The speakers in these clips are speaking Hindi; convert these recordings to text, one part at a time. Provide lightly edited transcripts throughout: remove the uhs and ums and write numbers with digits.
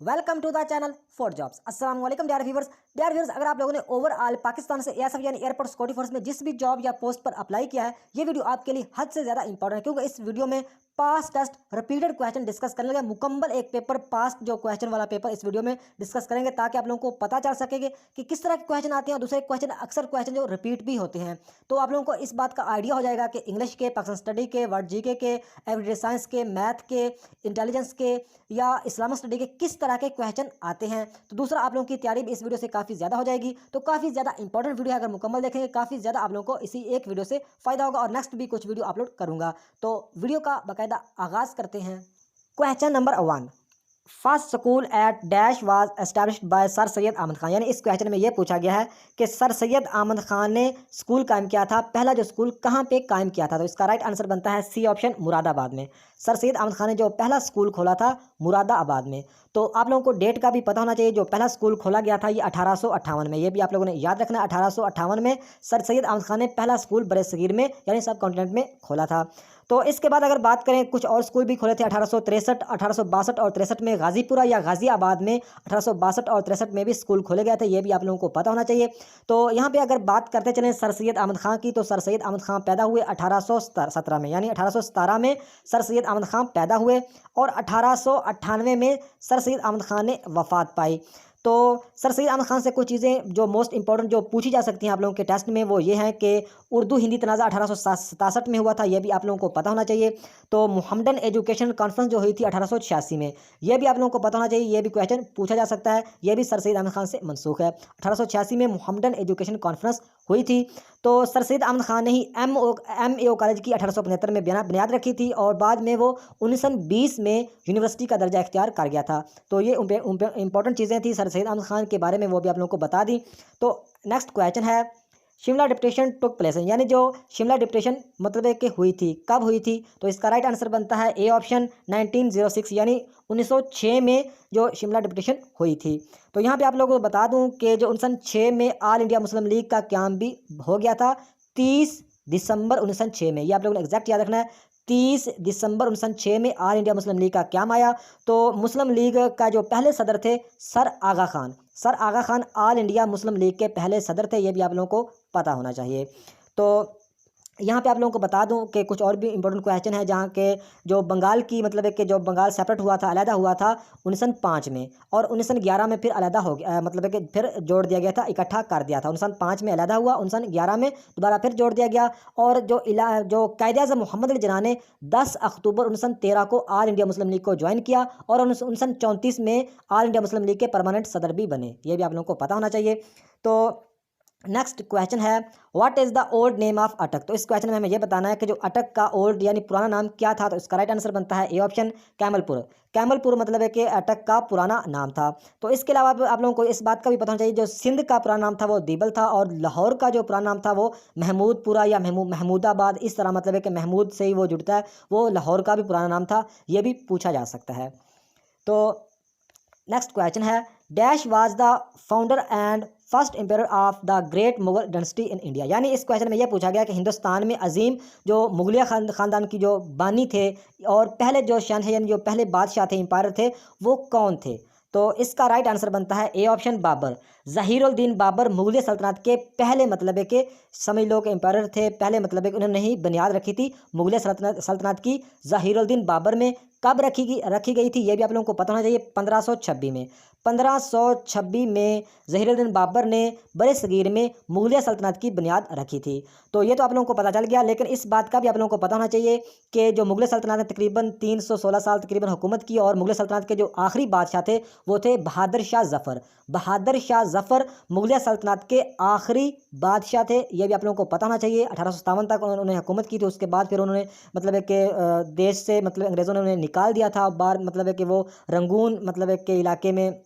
Welcome to the channel for jobs. अस्सलाम वालेकुम डियर व्यूअर्स, अगर आप लोगों ने ओवरऑल पाकिस्तान से एएसएफ यानी एयरपोर्ट सिक्योरिटी फोर्स में जिस भी जॉब या पोस्ट पर अप्लाई किया है, ये वीडियो आपके लिए हद से ज़्यादा इंपॉर्टेंट है, क्योंकि इस वीडियो में पास टेस्ट रिपीटेड क्वेश्चन डिस्कस करने लगे। मुकम्मल एक पेपर पास जो क्वेश्चन वाला पेपर इस वीडियो में डिस्कस करेंगे, ताकि आप लोगों को पता चल सकेगा कि किस तरह के क्वेश्चन आते हैं और दूसरे क्वेश्चन अक्सर क्वेश्चन जो रिपीट भी होते हैं। तो आप लोगों को इस बात का आइडिया हो जाएगा कि इंग्लिश के, पाकिस्तान स्टडी के, वर्ड जीके के, एवरीडे साइंस के, मैथ के, इंटेलिजेंस के या इस्लामिक स्टडी के किस तरह के क्वेश्चन आते हैं। तो दूसरा, आप लोगों की तैयारी भी इस वीडियो से काफ़ी ज़्यादा हो जाएगी। तो काफ़ी ज़्यादा इंपॉर्टेंट वीडियो है, अगर मुकम्मल देखेंगे काफ़ी ज़्यादा आप लोगों को इसी एक वीडियो से फ़ायदा होगा। और नेक्स्ट भी कुछ वीडियो अपलोड करूँगा, तो वीडियो का बाकायदा आगाज़ करते हैं। Question number 1, first school at dash was established by sir Syed Ahmed Khan. यानी इस क्वेश्चन में ये पूछा गया है कि सर सैयद अहमद खान ने स्कूल कायम किया था, पहला जो स्कूल कहाँ पे कायम किया था। तो इसका राइट आंसर बनता है सी ऑप्शन, मुरादाबाद में। सर सैयद अहमद खान ने जो पहला स्कूल खोला था मुरादाबाद में। तो आप लोगों को डेट का भी पता होना चाहिए, जो पहला स्कूल खोला गया था ये 1858 में। ये भी आप लोगों ने याद रखना है, 1858 में सर सैयद अहमद खान ने पहला स्कूल बरसगीर में यानी सब कॉन्टिनेंट में खोला था। तो इसके बाद अगर बात करें, कुछ और स्कूल भी खोले थे 1863, 1862 और 63 में। गाजीपुरा या गाजियाबाद में 1862 और 63 में भी स्कूल खोले गए थे, ये भी आप लोगों को पता होना चाहिए। तो यहाँ पे अगर बात करते चलें सर सैयद अहमद खान की, तो सर सैयद अहमद खान पैदा हुए 1817 में, यानी 1817 में सर सैयद अहमद खान पैदा हुए और 1898 में सर सैयद अहमद खान ने वफ़ात पाई। तो सर सैयद अहमद खान से कुछ चीज़ें जो मोस्ट इंपॉर्टेंट जो पूछी जा सकती हैं आप लोगों के टेस्ट में, वो ये हैं कि उर्दू हिंदी तनाज़ा 1867 में हुआ था, ये भी आप लोगों को पता होना चाहिए। तो मुहम्मदन एजुकेशन कॉन्फ्रेंस जो हुई थी 1886 में, ये भी आप लोगों को पता होना चाहिए, ये भी क्वेश्चन पूछा जा सकता है, ये भी सर सैयद अहमद खान से मनसूख है। 1886 में मुहम्मदन एजुकेशन कॉन्फ्रेंस हुई थी। तो सर सैयद अहमद खान ने ही MAO कॉलेज की 1875 में बुनियाद रखी थी, और बाद में वो 1920 में यूनिवर्सिटी का दर्जा इख्तियार कर गया था। तो ये इंपॉर्टेंट चीज़ें थी सर सैयद अहमद खान के बारे में, वो भी आप लोगों को बता दी। तो नेक्स्ट क्वेश्चन है, शिमला डिप्टेशन टुक प्लेस, यानी जो शिमला डिप्टेशन मतलब है कि हुई थी, कब हुई थी। तो इसका राइट आंसर बनता है ए ऑप्शन, 1906 यानी 1906 में जो शिमला डिप्टेशन हुई थी। तो यहाँ पे आप लोगों को बता दूं कि जो 1906 में ऑल इंडिया मुस्लिम लीग का क्याम भी हो गया था 30 दिसंबर 1906 में। ये आप लोगों ने एग्जैक्ट याद रखना है, 30 दिसंबर 1906 में ऑल इंडिया मुस्लिम लीग का क्याम आया। तो मुस्लिम लीग का जो पहले सदर थे sir Aga Khan, sir Aga Khan All India Muslim League के पहले सदर थे, ये भी आप लोगों को पता होना चाहिए। तो यहाँ पे आप लोगों को बता दूं कि कुछ और भी इंपॉर्टेंट क्वेश्चन है, जहाँ के जो बंगाल की मतलब है कि जो बंगाल सेपरेट हुआ था, अलहदा हुआ था 1905 में, और 1911 में फिर अलहदा हो गया, मतलब है कि फिर जोड़ दिया गया था, इकट्ठा कर दिया था। 1905 में अलहदा हुआ, 1911 में दोबारा फिर जोड़ दिया गया। और जो कायदे-ए-आज़म मोहम्मद अली जिन्ना ने 10 अक्टूबर 1913 को ऑल इंडिया मुस्लिम लीग को ज्वाइन किया, और 1934 में ऑल इंडिया मुस्लिम लीग के परमानेंट सदर भी बने, ये भी आप लोगों को पता होना चाहिए। तो नेक्स्ट क्वेश्चन है, what is the old name of अटक। तो इस क्वेश्चन में हमें यह बताना है कि जो अटक का ओल्ड यानी पुराना नाम क्या था। तो इसका राइट आंसर बनता है ए ऑप्शन, कैमलपुर। कैमलपुर मतलब है कि अटक का पुराना नाम था। तो इसके अलावा आप लोगों को इस बात का भी पता होना चाहिए, जो सिंध का पुराना नाम था वो दीबल था, और लाहौर का जो पुराना नाम था वो महमूदपुरा या महमूदाबाद, इस तरह मतलब है कि महमूद से ही वो जुड़ता है, वो लाहौर का भी पुराना नाम था, ये भी पूछा जा सकता है। तो नेक्स्ट क्वेश्चन है, dash was the founder and first empire of the great Mughal dynasty in India. यानी इस क्वेश्चन में यह पूछा गया कि हिंदुस्तान में अजीम जो मुगलिया खानदान की जो बानी थे और पहले जो शहनशाह यानी जो पहले बादशाह थे, एम्पायर थे, वो कौन थे। तो इसका राइट आंसर बनता है ए ऑप्शन, बाबर। ज़हीरुद्दीन बाबर मुगलिया सल्तनत के पहले मतलब है कि समझ लो कि एम्पायर थे, पहले मतलब है कि उन्होंने ही बुनियाद रखी थी मुगलिया सल्तनत की। ज़हीरुद्दीन बाबर में कब रखी गई थी, ये भी आप लोगों को पता होना चाहिए, 1526 में। 1526 में ज़हीरुद्दीन बाबर ने बरसगीर में मुगलिया सल्तनत की बुनियाद रखी थी। तो ये तो आप लोगों को पता चल गया, लेकिन इस बात का भी आप लोगों को पता होना चाहिए कि जो मुगलिया सल्तनत ने तकरीबन 316 साल तकरीबन हुकूमत की, और मुगलिया सल्तनत के जो आखिरी बादशाह थे वो थे बहादुर शाह ज़फ़र। बहादुर शाह ज़फ़र मुगलिया सल्तनत के आखिरी बादशाह थे, ये भी आप लोगों को पता होना चाहिए। 1857 तक उन्होंने हुकूमत की थी, उसके बाद फिर उन्होंने मतलब है कि देश से मतलब अंग्रेज़ों ने उन्हें निकाल दिया था बाहर, मतलब है कि वो रंगून मतलब है कि इलाके में,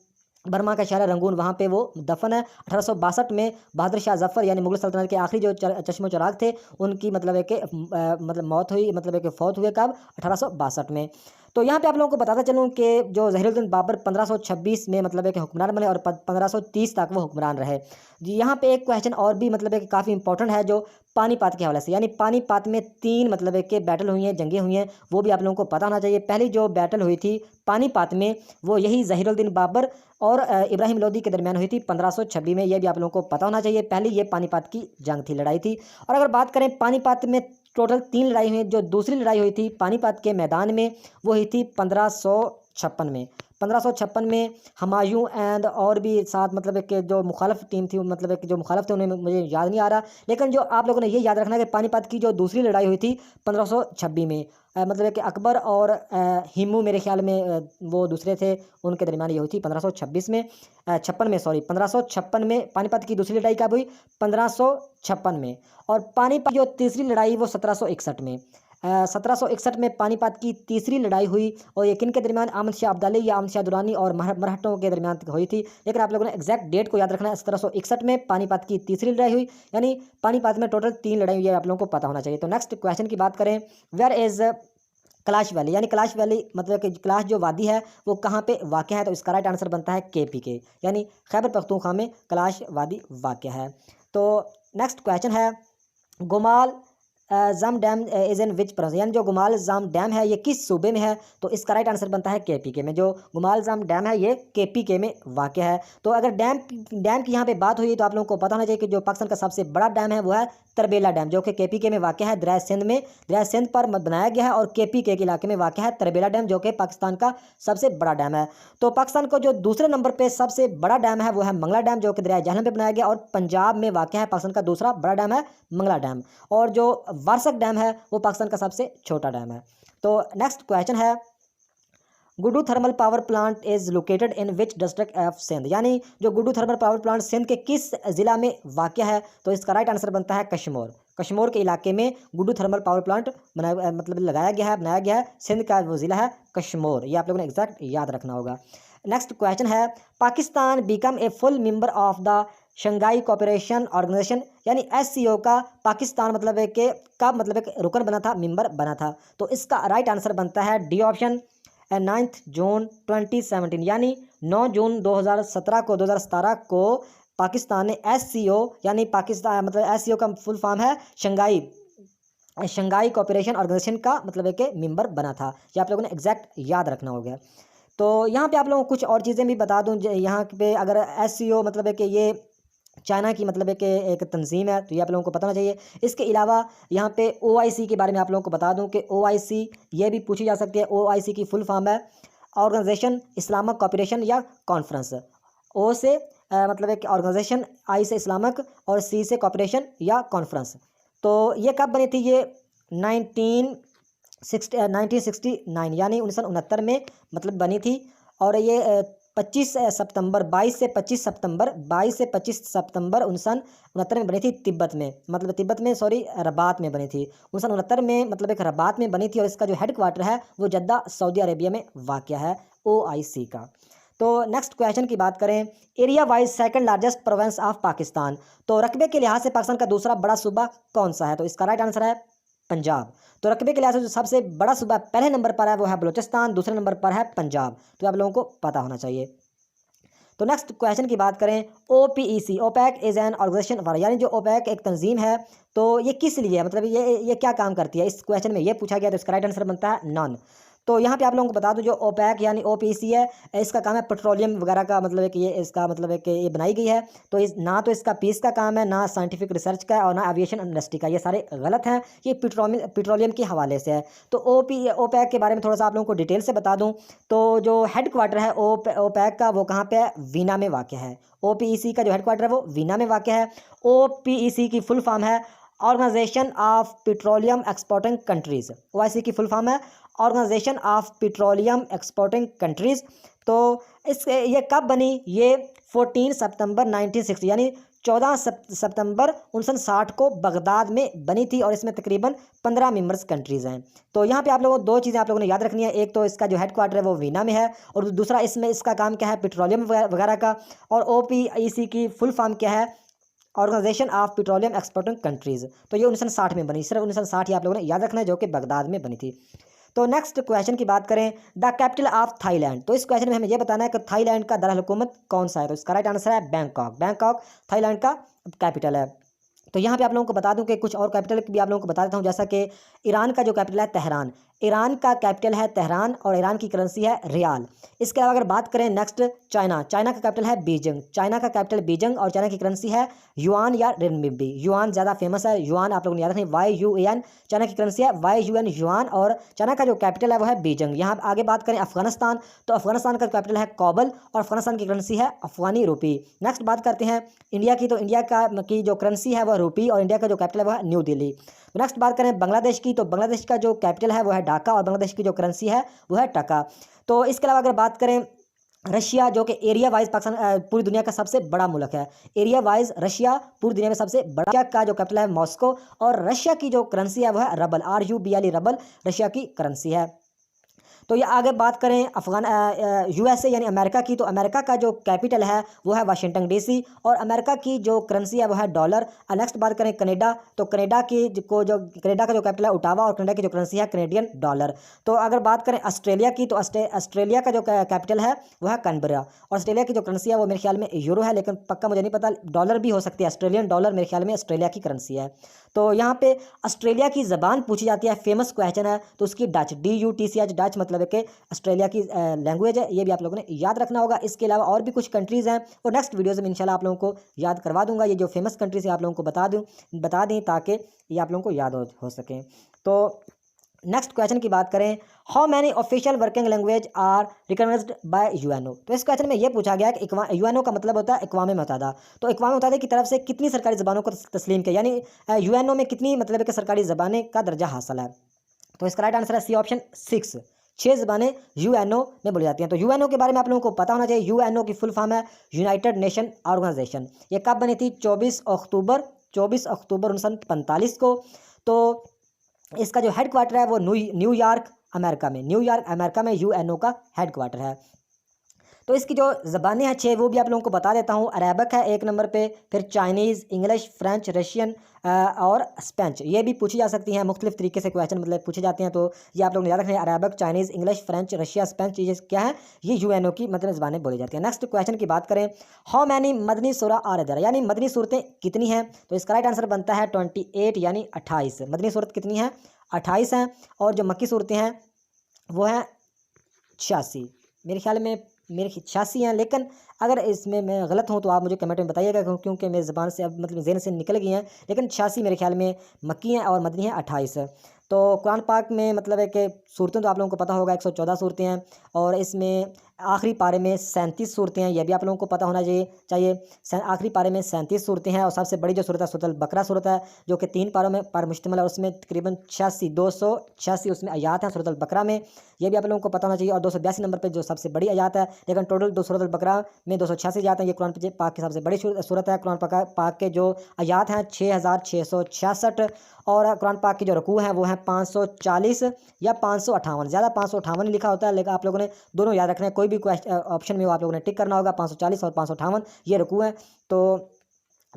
बर्मा का शहर है रंगून, वहाँ पे वो दफन है। 1862 में बहादुर शाह ज़फ़र यानी मुगल सल्तनत के आखिरी जो चश्मो चराग थे, उनकी मतलब है कि मतलब मौत हुई, मतलब है कि फौत हुए कब, 1862 में। तो यहाँ पे आप लोगों को बताता चलूँ कि जो ज़हीरुद्दीन बाबर 1526 में मतलब है कि हुक्मरान बने और 1530 तक वो हुक्मरान रहे। जी यहाँ पे एक क्वेश्चन और भी मतलब है कि काफ़ी इंपॉर्टेंट है जो पानीपत के हवाले से, यानी पानीपत में 3 मतलब है कि बैटल हुई हैं, जंगें हुई हैं, वो भी आप लोगों को पता होना चाहिए। पहली जो बैटल हुई थी पानीपत में वो यही ज़हीरुद्दीन बाबर और इब्राहिम लोदी के दरमियान हुई थी 1526 में, ये भी आप लोगों को पता होना चाहिए। पहली ये पानीपत की जंग थी, लड़ाई थी। और अगर बात करें पानीपत में टोटल 3 लड़ाई हुई, जो दूसरी लड़ाई हुई थी पानीपत के मैदान में वो हुई थी 1556 में। 1556 में हुमायूं एंड और भी साथ मतलब कि जो मुखालफ टीम थी, मतलब कि जो मुखालफ थे उन्हें मुझे याद नहीं आ रहा, लेकिन जो आप लोगों ने ये याद रखना है कि पानीपत की जो दूसरी लड़ाई हुई थी 1526 में, मतलब कि अकबर और हिमू मेरे ख्याल में वो दूसरे थे, उनके दरमियान ये हुई थी 1526 में, 56 में, सॉरी 1556 में पानीपत की दूसरी लड़ाई कब हुई? 1556 में। और पानीपत की जो तीसरी लड़ाई वो 1761 में, 1761 में पानीपत की तीसरी लड़ाई हुई। और ये किन के दरमियान? अहमद शाह अब्दाली या अहमद शाह दुरानी और मराठों के दरमियान हुई थी। लेकिन आप लोगों ने एग्जैक्ट डेट को याद रखना है, 1761 में पानीपत की तीसरी लड़ाई हुई, यानी पानीपत में टोटल 3 लड़ाई हुई है, आप लोगों को पता होना चाहिए। तो नेक्स्ट क्वेश्चन की बात करें, वेयर इज़ कैलाश वैली, यानी कैलाश वैली मतलब कि कैलाश जो वादी है वो कहाँ पे वाक़ है? तो इसका राइट आंसर बनता है KPK, यानी खैबर पख्तूनख्वा में कैलाश वादी वाक़ है। तो नेक्स्ट क्वेश्चन है, Gomal Zam dam is in which province, यानी जो गुमाल जाम डैम है ये किस सूबे में है? तो इसका राइट आंसर बनता है KPK में। जो गुमाल जाम डैम है ये KPK में वाक़ है। तो अगर डैम की यहाँ पे बात हुई तो आप लोगों को पता होना चाहिए कि जो पाकिस्तान का सबसे बड़ा डैम है वो है तरबेला डैम, जो कि KPK में वाक़ है, दरिया सिंध में, दरिया सिंध पर बनाया गया है और KPK के इलाके में वाक़ है तरबेला डैम, जो कि पाकिस्तान का सबसे बड़ा डैम है। तो पाकिस्तान को जो दूसरे नंबर पर सबसे बड़ा डैम है वो है मंगला डैम, जो कि दरिया जहलम पे बनाया गया और पंजाब में वाक़ है। पाकिस्तान का दूसरा बड़ा डैम है मंगला डैम, और जो वारसक डैम है वो पाकिस्तान का सबसे छोटा डैम है। तो नेक्स्ट क्वेश्चन है, Guddu thermal power plant is located in which district of Sindh, यानी जो Guddu thermal power plant Sindh के किस ज़िला में वाक़ है? तो इसका राइट आंसर बनता है कश्मीर। कश्मीर के इलाके में गुड्डू थर्मल पावर प्लांट बनाया मतलब लगाया गया है, बनाया गया है। सिंध का वो ज़िला है कश्मीर, ये आप लोगों ने एग्जैक्ट याद रखना होगा। नेक्स्ट क्वेश्चन है, Pakistan become a full member of the Shanghai cooperation organisation, यानी SCO का पाकिस्तान मतलब है कि कब मतलब है रुकन बना था, मेंबर बना था? तो इसका राइट आंसर बनता है D ऑप्शन, 9 जून 2017, यानी 9 जून 2017 को पाकिस्तान ने SCO यानी पाकिस्तान मतलब SCO का फुल फॉर्म है शंघाई कोऑपरेशन ऑर्गेनाइजेशन का मतलब है कि मेंबर बना था। ये आप लोगों ने एग्जैक्ट याद रखना होगा। तो यहाँ पे आप लोगों को कुछ और चीज़ें भी बता दूँ, यहाँ पे अगर SCO मतलब है कि ये चाइना की मतलब है कि एक तंजीम है, तो ये आप लोगों को पता होना चाहिए। इसके अलावा यहाँ पे OIC के बारे में आप लोगों को बता दूं कि OIC ये भी पूछी जा सकती है। OIC की फुल फॉर्म है ऑर्गेनाइजेशन इस्लामिक कोऑपरेशन या कॉन्फ्रेंस। O से मतलब है कि ऑर्गेनाइजेशन, I से इस्लामिक और C से कोऑपरेशन या कॉन्फ्रेंस। तो ये कब बनी थी? ये 1969 यानी 1969 में मतलब बनी थी। और ये 22 सितंबर 1969 में बनी थी तिब्बत में, मतलब तिब्बत में सॉरी रबात में बनी थी 1969 में, मतलब एक रबात में बनी थी। और इसका जो हेड क्वार्टर है वो जद्दा सऊदी अरेबिया में वाक़ है OIC का। तो नेक्स्ट क्वेश्चन की बात करें, area wise second largest province of Pakistan, तो रकबे के लिहाज से पाकिस्तान का दूसरा बड़ा सूबा कौन सा है? तो इसका राइट आंसर है पंजाब। तो रकबे के लिहाज से जो सबसे बड़ा सूबा पहले नंबर पर है वो है बलूचिस्तान, दूसरे नंबर पर है पंजाब। तो आप लोगों को पता होना चाहिए। तो नेक्स्ट क्वेश्चन की बात करें, OPEC OPEC is an organisation, यानी जो ओपेक एक तंजीम है, तो ये किस लिए है, मतलब ये क्या काम करती है? इस क्वेश्चन में ये पूछा गया, तो इसका राइट आंसर बनता है नॉन। तो यहाँ पे आप लोगों को बता दूं जो ओपेक यानी OPEC है, इसका काम है पेट्रोलियम वगैरह का, मतलब है कि ये इसका मतलब है कि ये बनाई गई है। तो ना तो इसका पीस का काम है, ना साइंटिफिक रिसर्च का है, और ना एविएशन इंडस्ट्री का, ये सारे गलत हैं। ये पेट्रोलियम के हवाले से है। तो ओपेक के बारे में थोड़ा सा आप लोगों को डिटेल से बता दूँ, तो जो हेड क्वार्टर है ओपेक का वो कहाँ पर है? वीना में वाक़ है। OPEC का जो हेड क्वार्टर है वो वीना में वाक़ है। OPEC की फुल फॉर्म है organisation of petroleum exporting countries. OIC की फुल फॉर्म है organisation of petroleum exporting countries. तो ये कब बनी? ये 14 सितंबर 1960 यानी 14 सितंबर 1960 को बगदाद में बनी थी। और इसमें तकरीबन 15 मेंबर्स कंट्रीज़ हैं। तो यहाँ पे आप लोगों को दो चीज़ें आप लोगों ने याद रखनी है, एक तो इसका जो हेड क्वार्टर है वो वीना में है, और दूसरा इसमें इसका काम क्या है? पेट्रोलियम वगैरह का। और OPEC की फुल फॉर्म क्या है? Organisation of petroleum exporting countries. तो ये 1960 में बनी, सिर्फ 1960 ही आप लोगों ने याद रखना है, जो कि बगदाद में बनी थी। तो नेक्स्ट क्वेश्चन की बात करें, द कैपिटल ऑफ थाईलैंड। तो इस क्वेश्चन में हमें यह बताना है कि थाईलैंड का दारुल-हुकूमत कौन सा है। तो इसका राइट आंसर है बैंकॉक। बैंकॉक थाईलैंड का कैपिटल है। तो यहाँ पे आप लोगों को बता दूं कि कुछ और कैपिटल भी आप लोगों को बता देता हूँ, जैसा कि ईरान का जो कैपिटल है तेहरान। ईरान का कैपिटल है तेहरान और ईरान की करेंसी है रियाल। इसके अलावा अगर बात करें नेक्स्ट चाइना, चाइना का कैपिटल है बीजिंग। चाइना का कैपिटल बीजिंग और चाइना की करेंसी है युआन या रिनमिबी। युआन ज़्यादा फेमस है, युआन आप लोगों ने याद रखें, YUAN। चाइना की करेंसी है YUN युआन और चाइना का जो कैपिटल है वो है बीजिंग। यहाँ आगे बात करें अफगानिस्तान, तो अफगानिस्तान का कैपिटल है काबुल और अफगानिस्तान की करेंसी है अफगानी रुपी। नेक्स्ट बात करते हैं इंडिया की, तो इंडिया की जो करेंसी है वह रुपी और इंडिया का जो कैपिटल है वह है न्यू दिल्ली। तो नेक्स्ट बात करें बांग्लादेश की, तो बांग्लादेश का जो कैपिटल है वह है ढाका और बांग्लादेश की जो करेंसी है वह है टका। तो इसके अलावा अगर बात करें रशिया, जो कि एरिया वाइज पाकिस्तान पूरी दुनिया का सबसे बड़ा मुल्क है। एरिया वाइज रशिया पूरी दुनिया में सबसे बड़ा। रशिया का जो कैपिटल है मॉस्को और रशिया की जो करेंसी है वह है रबल, RUBLE रबल रशिया की करेंसी है। तो ये आगे बात करें USA यानी अमेरिका की, तो अमेरिका का जो कैपिटल है वो है वाशिंगटन DC और अमेरिका की जो करेंसी है वो है डॉलर। नेक्स्ट बात करें कनाडा, तो कनाडा का जो कैपिटल है ओटावा और कनाडा की जो करेंसी है कैनेडियन डॉलर। तो अगर बात करें ऑस्ट्रेलिया की, तो ऑस्ट्रेलिया का जो कैपिटल है वो है कैनबरा और ऑस्ट्रेलिया की जो करेंसी है वो मेरे ख्याल में यूरो है, लेकिन पक्का मुझे नहीं पता, डॉलर भी हो सकती है, ऑस्ट्रेलियन डॉलर मेरे ख्याल में ऑस्ट्रेलिया की करेंसी है। तो यहाँ पे ऑस्ट्रेलिया की ज़बान पूछी जाती है, फेमस क्वेश्चन है, तो उसकी डच, DUTCH डच मतलब है कि ऑस्ट्रेलिया की लैंग्वेज है। ये भी आप लोगों ने याद रखना होगा। इसके अलावा और भी कुछ कंट्रीज़ हैं और नेक्स्ट वीडियोज़ में इंशाल्लाह आप लोगों को याद करवा दूंगा। ये जो फेमस कंट्रीज़ है आप लोगों को बता दें ताकि ये आप लोगों को याद हो सकें। तो नेक्स्ट क्वेश्चन की बात करें, how many official working language are recognised by UNO। तो इस क्वेश्चन में ये पूछा गया कि UNO का मतलब होता है अक़वाम मुत्तहिदा। तो अक़वाम मुत्तहिदा की तरफ से कितनी सरकारी ज़बानों को तस्लीम किया, यानी UNO में कितनी मतलब है कि सरकारी ज़बानें का दर्जा हासिल है। तो इसका राइट आंसर है सी ऑप्शन 6, 6 ज़बानें UNO में बोली जाती हैं। तो UNO के बारे में आप लोगों को पता होना चाहिए। UNO की फुल फॉर्म है यूनाइटेड नेशन ऑर्गेनाइजेशन। ये कब बनी थी? 24 अक्टूबर 1945 को। तो इसका जो हेड क्वार्टर है वो न्यूयॉर्क अमेरिका में UNO का हेड क्वार्टर है। तो इसकी जो ज़बानें हैं 6 वो भी आप लोगों को बता देता हूँ। अरेबिक है 1 नंबर पे, फिर चाइनीज़, इंग्लिश, फ्रेंच, रशियन और स्पेंच। ये भी पूछी जा सकती हैं मुख्तलिफ तरीके से, क्वेश्चन मतलब पूछे जाते हैं। तो ये आप लोग याद रखें, Arabic, Chinese, English, French, Russia, Spanish, ये क्या है? ये UNO की मतलब ज़बानें बोली जाती हैं। नेक्स्ट क्वेश्चन की बात करें, हाउ मैनी मदनी सूरा आर देयर, यानी मदनी सूरतें कितनी हैं? तो इसका राइट आंसर बनता है 28 यानी 28। मदनी सूरत कितनी है? 28 हैं। और जो मक्की सूरतें हैं वो हैं 86। मेरे ख्याल में मेरे 86 हैं, लेकिन अगर इसमें मैं गलत हूँ तो आप मुझे कमेंट में बताइएगा, क्योंकि मेरी ज़बान से अब मतलब ज़हन से निकल गई हैं। लेकिन 86 मेरे ख्याल में मक्की हैं और मदनी है 28 है। तो कुरान पाक में मतलब है कि सूरतें तो आप लोगों को पता होगा 114 सूरतें हैं और इसमें आखिरी पारे में 37 सूरतें हैं। यह भी आप लोगों को पता होना चाहिए। आखिरी पारे में 37 सूरतें हैं और सबसे बड़ी जो सूरत है सूरत अल-बकरा सूरत है, जो कि 3 पारों में पर मुश्तमिल है। उसमें तकरीबन 286 उसमें आयात हैं सूरत अल-बकरा में। यह भी आप लोगों को पता होना चाहिए। और 282 नंबर पर जो सबसे बड़ी आयात है, लेकिन टोटल सूरत अल-बकरा में 286 आयात हैं। ये कुरान पाक की सबसे बड़ी सूरत है। कुरान पाक के जो आयात हैं 6666 और कुरान पाक की जो रुकू हैं वो हैं 540 या 558। ज़्यादा 558 लिखा होता है, लेकिन आप लोगों ने दोनों याद रखना है। कोई भी ऑप्शन में आप लोगों ने टिक करना होगा। 540 और 558 ये रुकू हैं। तो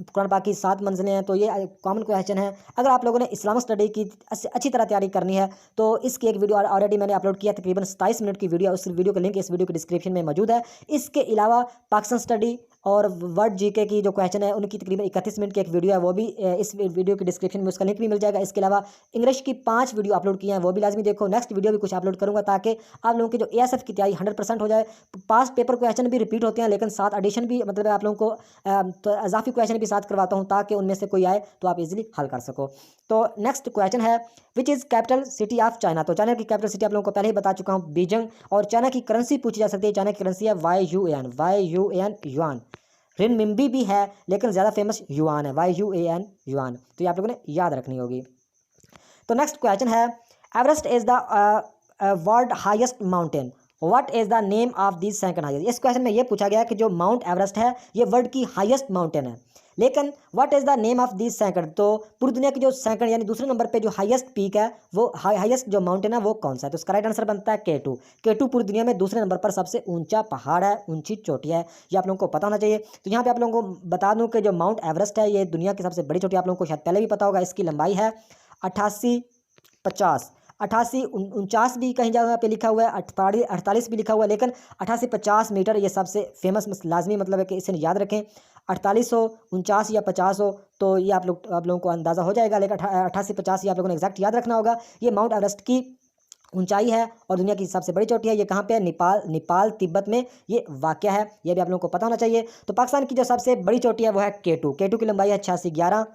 कुरान पाक की 7 मंजिलें हैं। तो ये कॉमन क्वेश्चन है। अगर आप लोगों ने इस्लामिक स्टडी की अच्छी तरह तैयारी करनी है तो इसकी एक वीडियो ऑलरेडी मैंने अपलोड किया, तकरीबन 27 मिनट की वीडियो। उस वीडियो का लिंक इस वीडियो के डिस्क्रिप्शन में मौजूद है। इसके अलावा पाकिस्तान स्टडी और वर्ड जीके की जो क्वेश्चन है उनकी तकरीबन 31 मिनट की एक वीडियो है, वो भी इस वीडियो के डिस्क्रिप्शन में उसका लिंक भी मिल जाएगा। इसके अलावा इंग्लिश की 5 वीडियो अपलोड की हैं, वो भी लाजमी देखो। नेक्स्ट वीडियो भी कुछ अपलोड करूँगा ताकि आप लोगों की जो ASF की तैयारी 100% हो जाए। पास पेपर क्वेश्चन भी रिपीट होते हैं, लेकिन साथ एडिशन भी मतलब आप लोगों को तो इजाफी क्वेश्चन भी साथ करवाता हूँ ताकि उनमें से कोई आए तो आप इजीली हल कर सको। तो नेक्स्ट क्वेश्चन है, which is capital city of China. तो चाइना की कैपिटल सिटी आप लोगों को पहले ही बता चुका हूँ, बीजिंग। और चाइना की करेंसी पूछी जा सकती है। चाइना की करेंसी है YUAN युआन। रिनमिबी भी है, लेकिन ज़्यादा फेमस युआन है, YUAN युआन। तो ये आप लोगों ने याद रखनी होगी। तो नेक्स्ट क्वेश्चन है, Everest is the world highest mountain, what is the name of the second highest. इस क्वेश्चन में ये पूछा गया कि जो माउंट एवरेस्ट है ये वर्ल्ड की हाईएस्ट माउंटेन है, लेकिन what is the name of the second. तो पूरी दुनिया की जो सेकंड यानी दूसरे नंबर पे जो हाईएस्ट पीक है वो हाईएस्ट जो माउंटेन है वो कौन सा है। तो इसका राइट आंसर बनता है K2 पूरी दुनिया में दूसरे नंबर पर सबसे ऊंचा पहाड़ है, ऊंची चोटी है। ये आप लोगों को पता होना चाहिए। तो यहाँ पे आप लोगों को बता दूँ कि जो माउंट एवरेस्ट है ये दुनिया की सबसे बड़ी चोटी, आप लोगों को शायद पहले भी पता होगा। इसकी लंबाई है 8850 88 49 भी कहीं जगह पे लिखा हुआ है, 48 भी लिखा हुआ है, लेकिन 88-50 मीटर ये सबसे फेमस लाजमी मतलब है कि इसे याद रखें। 48 हो, 49 या 50 हो तो ये आप लोगों को अंदाज़ा हो जाएगा, लेकिन 88-50 ये आप लोगों ने एग्जैक्ट याद रखना होगा। ये माउंट एवरेस्ट की ऊंचाई है और दुनिया की सबसे बड़ी चोटी है। ये कहाँ पे है? नेपाल तिब्बत में ये वाक़या है, ये भी आप लोगों को पता होना चाहिए। तो पाकिस्तान की जो सबसे बड़ी चोटी है वो है K2। K2 की लंबाई है 8611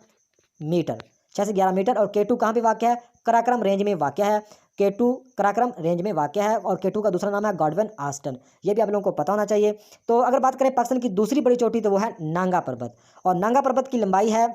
मीटर, 8611 मीटर। और K2 कहाँ पे वाक़या है? कराकरम रेंज में वाक़या है। K2 कराकरम रेंज में वाक़या है और K2 का दूसरा नाम है गॉडवन आस्टन, ये भी आप लोगों को पता होना चाहिए। तो अगर बात करें पाकिस्तान की दूसरी बड़ी चोटी तो वो है नांगा पर्वत, और नांगा पर्वत की लंबाई है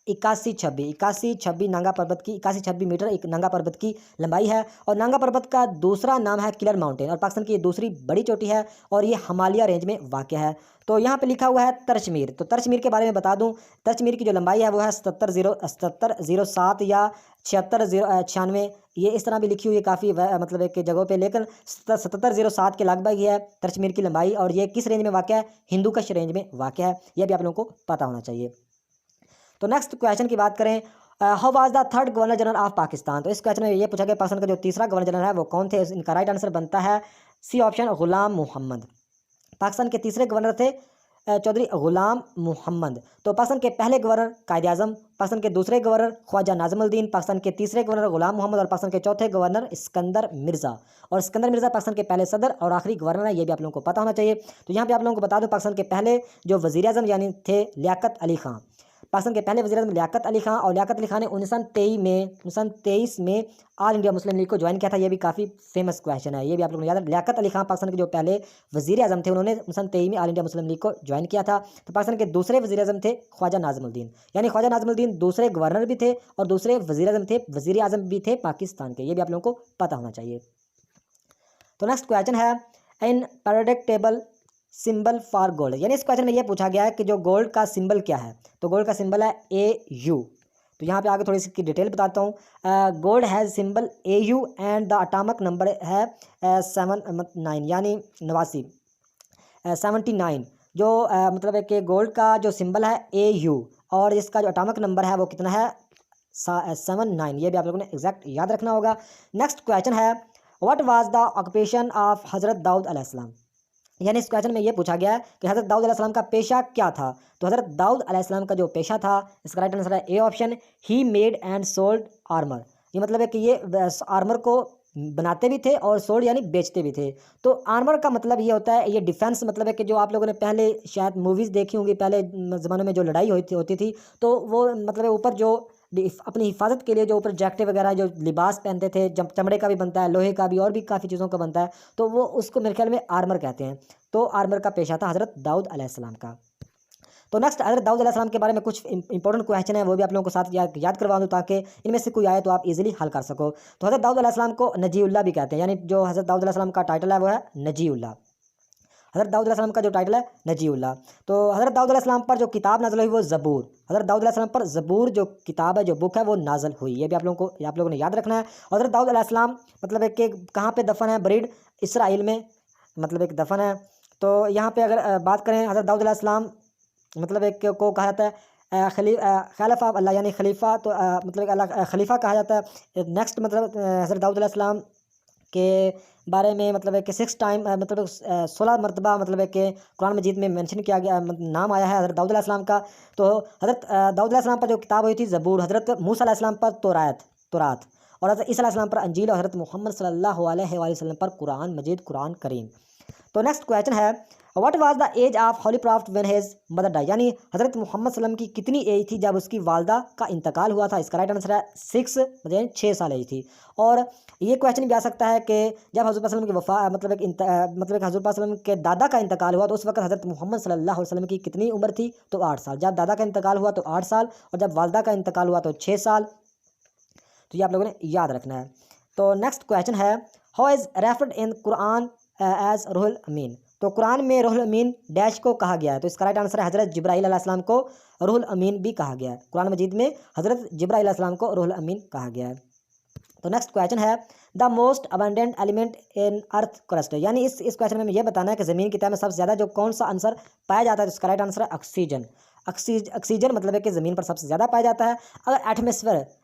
8126 नांगा पर्वत की 8126 मीटर एक नांगा पर्वत की लंबाई है। और नांगा पर्वत का दूसरा नाम है किलर माउंटेन, और पाकिस्तान की ये दूसरी बड़ी चोटी है और ये हिमालय रेंज में वाक़या है। तो यहाँ पे लिखा हुआ है तरचमीर, तो तरचमीर के बारे में बता दूं, तरचमीर की जो लंबाई है वो है 7707 या 7696, ये इस तरह भी लिखी हुई है काफ़ी मतलब एक जगहों पे, लेकिन 7707 के लगभग ही है तरचमीर की लंबाई। और ये किस रेंज में वाक़या है? हिंदुकुश रेंज में वाक़या है, यह भी आप लोगों को पता होना चाहिए। तो नेक्स्ट क्वेश्चन की बात करें, how was the third governor general of Pakistan. तो इस क्वेश्चन में ये पूछा गया पाकिस्तान का जो तीसरा गवर्नर जनरल है वो कौन थे। इनका राइट आंसर बनता है सी ऑप्शन, गुलाम मोहम्मद। पाकिस्तान के तीसरे गवर्नर थे चौधरी गुलाम मोहम्मद। तो पाकिस्तान के पहले गवर्नर कायद आज़म, पाकिस्तान के दूसरे गवर्नर ख्वाजा नाज़िमुद्दीन, पाकिस्तान के तीसरे गवर्नर गुलाम मोहम्मद और पाकिस्तान के चौथे गवर्नर सिकंदर मिर्ज़ा। और सिकंदर मिर्ज़ा पाकिस्तान के पहले सदर और आखिरी गवर्नर है, ये भी आप लोगों को पता होना चाहिए। तो यहाँ पे आप लोगों को बता दूँ पाकिस्तान के पहले जो वज़ीर आज़म यानी थे लियाकत अली खां, पाकिस्तान के पहले वज़ीर आज़म लियाकत अली खां, और लियाकत अली खां ने 1923 में ऑल इंडिया मुस्लिम लीग को ज्वाइन किया था। ये भी काफ़ी फेमस क्वेश्चन है, ये भी आप लोगों को याद है। लियाकत अली खां पाकिस्तान के जो पहले वज़ीर आज़म थे, उन्होंने 1923 में ऑल इंडिया मुस्लिम लीग को ज्वाइन किया था। तो पाकिस्तान के दूसरे वज़ीर आज़म थे ख्वाजा नाज़िमुद्दीन, यानी ख्वाजा नाज़िमुद्दीन दूसरे गवर्नर भी थे और दूसरे वज़ीर आज़म भी थे पाकिस्तान के, ये भी आप लोगों को पता होना चाहिए। तो नेक्स्ट क्वेश्चन है, इन पैरियोडिक टेबल सिंबल फॉर गोल्ड, यानी इस क्वेश्चन में ये पूछा गया है कि जो गोल्ड का सिंबल क्या है। तो गोल्ड का सिंबल है AU। तो यहाँ पे आगे थोड़ी सी डिटेल बताता हूँ। Gold has symbol AU and the atomic number है 79, यानी 89 79। जो मतलब है कि गोल्ड का जो सिंबल है AU और इसका जो एटॉमिक नंबर है वो कितना है 79, ये भी आप लोगों ने एग्जैक्ट याद रखना होगा। नेक्स्ट क्वेश्चन है, what was the occupation of हज़रत दाऊद अलैहिस्सलाम, यानी इस क्वेश्चन में ये पूछा गया है कि हज़रत दाऊद अलैहिस्सलाम का पेशा क्या था। तो हज़रत दाऊद अलैहिस्सलाम का जो पेशा था, इसका राइट आंसर है A option, he made and sold armour. ये मतलब है कि ये आर्मर को बनाते भी थे और सोल्ड यानी बेचते भी थे। तो आर्मर का मतलब ये होता है, ये डिफेंस मतलब है कि जो आप लोगों ने पहले शायद मूवीज़ देखी होंगी, पहले ज़माने में जो लड़ाई होती थी तो वो मतलब ऊपर जो अपनी हिफाजत के लिए जो ऊपर जैकेट वगैरह जो लिबास पहनते थे, चमड़े का भी बनता है, लोहे का भी, और भी काफ़ी चीज़ों का बनता है, तो वो उसको मेरे ख्याल में आर्मर कहते हैं। तो आर्मर का पेशा था हज़रत दाऊद अलैहिस्सलाम का। तो नेक्स्ट हज़रत दाऊद अलैहिस्सलाम के बारे में कुछ इंपॉर्टेंट क्वेश्चन है, वो भी आप लोगों के साथ याद करवा दूँ ताकि इनमें से कोई आए तो आप इजीली हल कर सको। तो हज़रत दाऊद अलैहिस्सलाम को नजीउल्लाह भी कहते हैं, यानी जो हज़रत दाऊद अलैहिस्सलाम का टाइटल है वो है नजीउल्लाह। हज़रत दाऊद अलैहिस्सलाम का जो टाइटल है नजीउल्लाह। तो हज़रत दाऊद अलैहिस्सलाम पर जो किताब नाज़िल हुई वो ज़बूर, हज़रत दाऊद अलैहिस्सलाम पर ज़बूर जो किताब है, जो बुक है, वो नाज़िल हुई, ये भी आप लोगों ने याद रखना है। हज़रत दाऊद अलैहिस्सलाम मतलब है कि कहाँ पे दफन है? बरीड इसराइल में मतलब एक दफन है। तो यहाँ पे अगर बात करें हज़रत दाऊद अलैहिस्सलाम मतलब एक को कहा जाता है खलीफा अल्लाह, यानी खलीफा, तो मतलब अल्लाह खलीफा कहा जाता है। नेक्स्ट मतलब हज़रत दाऊद अलैहिस्सलाम के बारे में मतलब है कि 6 टाइम मतलब 16 मरतबा मतलब है कि कुरान मजीद में मेंशन किया गया, नाम आया है हज़रत दाऊद अलैहिस्सलाम का। तो हज़रत दाऊद अलैहिस्सलाम पर जो किताब हुई थी ज़बूर, हज़रत मूसा अलैहिस्सलाम पर तौरात और हज़रत ईसा अलैहिस्सलाम पर अंजील और हज़रत मोहम्मद सल्लल्लाहु अलैहि वसल्लम पर कुरान मजीद, कुरान करीम। तो नेक्स्ट क्वेश्चन है, what was the age of holy prophet when his mother die, यानी हज़रत मोहम्मद सल्लम की कितनी एज थी जब उसकी वालदा का इंतकाल हुआ था। इसका राइट आंसर है 6, मतलब 6 साल एज थी। और ये क्वेश्चन भी आ सकता है कि जब हज़रत सल्लम की वफ़ा मतलब एक हज़रत सल्लम के दादा का इंतकाल हुआ तो उस वक्त हज़रत मोहम्मद सल्लल्लाहु अलैहि वसल्लम की कितनी उम्र थी? तो 8 साल। जब दादा का इंतकाल हुआ तो 8 साल, और जब वालदा का इंतकाल हुआ तो 6 साल। तो ये आप लोगों ने याद रखना है। तो नेक्स्ट क्वेश्चन है, how is referred in Quran as Ruhul Amin. तो कुरान में रूहुल अमीन डैश को कहा गया है। तो इसका राइट आंसर है हज़रत जिब्राईल अलैहिस्सलाम को रूहुल अमीन भी कहा गया है। कुरान मजीद में हज़रत जिब्राईल अलैहिस्सलाम को रूहुल अमीन कहा गया है। तो नेक्स्ट क्वेश्चन है, the most abundant element in earth crust, यानी इस क्वेश्चन में ये बताना है कि ज़मीन की तह में सबसे ज़्यादा जो कौन सा आंसर पाया जाता है। तो इसका राइट आंसर है ऑक्सीजन। ऑक्सीजन मतलब है कि ज़मीन पर सबसे ज़्यादा पाया जाता है। अगर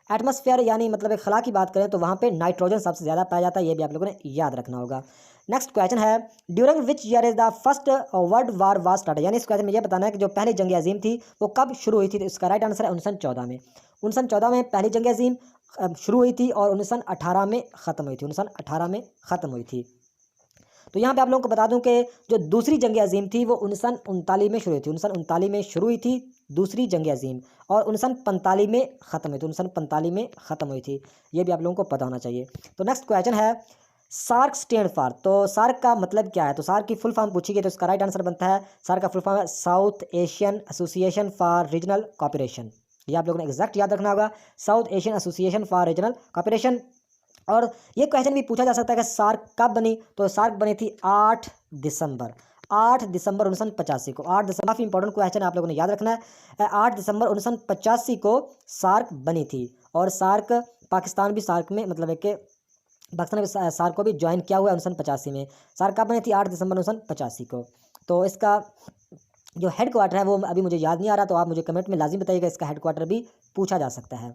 एटमॉस्फेयर यानी मतलब एक खला की बात करें तो वहाँ पे नाइट्रोजन सबसे ज़्यादा पाया जाता है, ये भी आप लोगों ने याद रखना होगा। नेक्स्ट क्वेश्चन है, during which year is the first world war was started, यानी इस क्वेश्चन में ये बताना है कि जो पहली जंग अजीम थी वो कब शुरू हुई थी। तो इसका राइट आंसर है 1914 में। 1914 में पहली जंग अजीम शुरू हुई थी और 1918 में ख़त्म हुई थी। 1918 में ख़त्म हुई थी। तो यहाँ पे आप लोगों को बता दूं कि जो दूसरी जंग अजीम थी वो 1939 में शुरू हुई थी। 1939 में शुरू हुई थी दूसरी जंग अजीम और 1945 में ख़त्म हुई थी। 1945 में ख़त्म हुई थी, ये भी आप लोगों को पता होना चाहिए। तो नेक्स्ट क्वेश्चन है, सार्क स्टैंड फॉर, तो सार्क का मतलब क्या है। तो सार्क की फुल फॉर्म पूछी गई तो इसका राइट आंसर बनता है, सार्क का फुल फॉर्म है south Asian association for regional cooperation. ये आप लोगों ने एग्जैक्ट याद रखना होगा, south Asian association for regional cooperation. और ये क्वेश्चन भी पूछा जा सकता है कि सार्क कब बनी। तो सार्क बनी थी 8 दिसंबर 1985 को। 8 दिसंबर, काफ़ी इंपॉर्टेंट क्वेश्चन आप लोगों ने याद रखना है। 8 दिसंबर 1985 को सार्क बनी थी। और सार्क पाकिस्तान भी सार्क में मतलब है कि पाकिस्तान ने सार्क को भी ज्वाइन किया हुआ है 1985 में। सार्क कब बनी थी? 8 दिसंबर 1985 को। तो इसका जो हेड क्वार्टर है वो अभी मुझे याद नहीं आ रहा, तो आप मुझे कमेंट में लाजिम बताइएगा। इसका हेड क्वार्टर भी पूछा जा सकता है।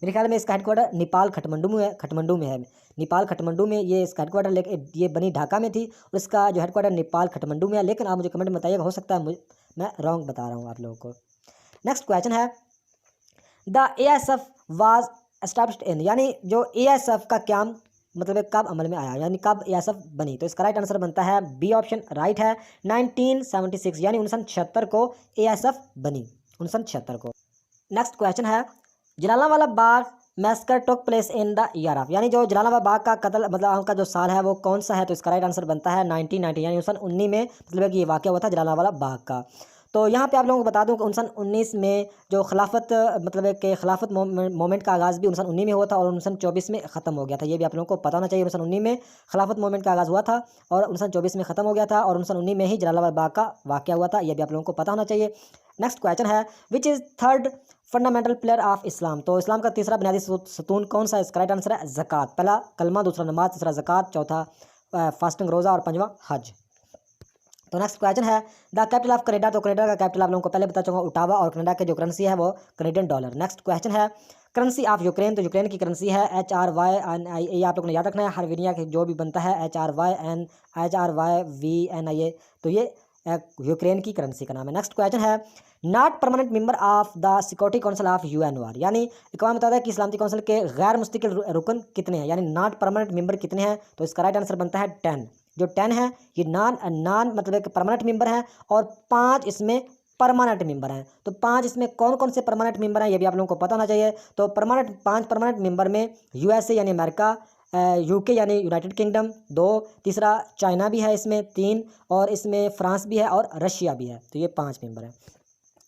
मेरे ख्याल में इसका हेडक्वार्टर नेपाल खठमंडू में है। नेपाल खठमंडू में ये इसका हेडक्वार्टर, लेकिन ये बनी ढाका में थी और इसका जो हेडक्वार्टर नेपाल खठमंडू में है। लेकिन आप मुझे कमेंट में बताइएगा, हो सकता है मैं रॉन्ग बता रहा हूँ आप लोगों को। नेक्स्ट क्वेश्चन है, the ASF was established in, यानी जो ASF का क्याम मतलब कब अमल में आया, यानी कब ASF बनी। तो इसका राइट आंसर बनता है बी ऑप्शन, राइट है 1976, यानी 1976 को ASF बनी, 1976 को। नेक्स्ट क्वेश्चन है, Jallianwala Bagh massacre took place in the year of, यानी जो जलालावाला बाग का कत्ल मतलब उनका जो साल है वो कौन सा है। तो इसका राइट आंसर बनता है 1990, यानी 1919 में मतलब कि ये वाक़या हुआ था जलालावाला बाग का। तो यहाँ पे आप लोगों को बता दूं कि 1919 में जो खिलाफत मतलब कि खिलाफत मोमेंट का आगाज़ भी 1919 में हुआ था और 1924 में ख़त्म हो गया था, ये भी आप लोगों को पता होना चाहिए। 1919 में खिलाफत मोमेंट का आगाज़ हुआ था और 1924 में ख़त्म हो गया था और 1919 में ही जलालावाला बाग का वाक़या हुआ था, ये भी आप लोगों को पता होना चाहिए। नेक्स्ट क्वेश्चन है, which is third fundamental pillar of Islam, तो इस्लाम का तीसरा बुनियादी सतून कौन सा है। इसका राइट आंसर है ज़कात। पहला कलमा, दूसरा नमाज, तीसरा ज़कात, चौथा फास्टिंग रोज़ा और पांचवा हज। तो नेक्स्ट क्वेश्चन है, द कैपिटल ऑफ कनाडा, तो कनाडा का कैपिटल आप लोगों को पहले बता चुका हूँ ओटावा, और कनाडा की जो करेंसी है वो कैनेडियन डॉलर। नेक्स्ट क्वेश्चन है, करेंसी ऑफ यूक्रेन, तो यूक्रेन की करेंसी है HRYNI, ये आप लोगों ने याद रखना है। हर्विनिया की जो भी बनता है HRYVNIA, तो ये यूक्रेन की करेंसी का नाम है। नेक्स्ट क्वेश्चन है, not permanent member of the security council of UNOR, यानी इकवाम मुत्तहिदा है कि इस्लामी काउंसिल के गैर मुस्तकिल रुकन कितने हैं, यानी नॉट परमानेंट मेंबर कितने हैं। तो इसका राइट आंसर बनता है 10। जो 10 है ये नॉन मतलब कि परमानेंट मेंबर हैं और 5 इसमें परमानेंट मेंबर हैं। तो 5 इसमें कौन कौन से परमानेंट मेंबर हैं ये भी आप लोगों को पता होना चाहिए। तो 5 परमानेंट मेंबर में USA यानी अमेरिका, UK यानी यूनाइटेड किंगडम 2, तीसरा चाइना भी है इसमें 3, और इसमें फ्रांस भी है और रशिया भी है। तो ये 5 मेंबर हैं।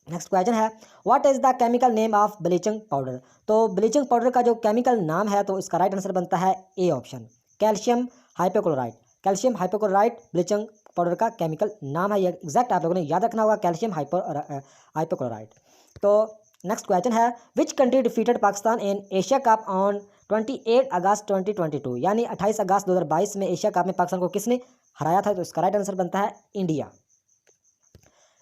नेक्स्ट क्वेश्चन है, what is the chemical name of bleaching powder, तो ब्लीचिंग पाउडर का जो केमिकल नाम है तो इसका राइट आंसर बनता है A option, calcium hypochloride. Calcium hypochloride bleaching powder का केमिकल नाम है, ये एग्जैक्ट आप लोगों ने याद रखना होगा, कैल्शियम हाइपोक्लोराइड। तो नेक्स्ट क्वेश्चन है, which country defeated Pakistan in Asia cup on 28 अगस्त 2022, यानी 28 अगस्त 2022 में एशिया कप में पाकिस्तान को किसने हराया था। तो इसका राइट आंसर बनता है इंडिया।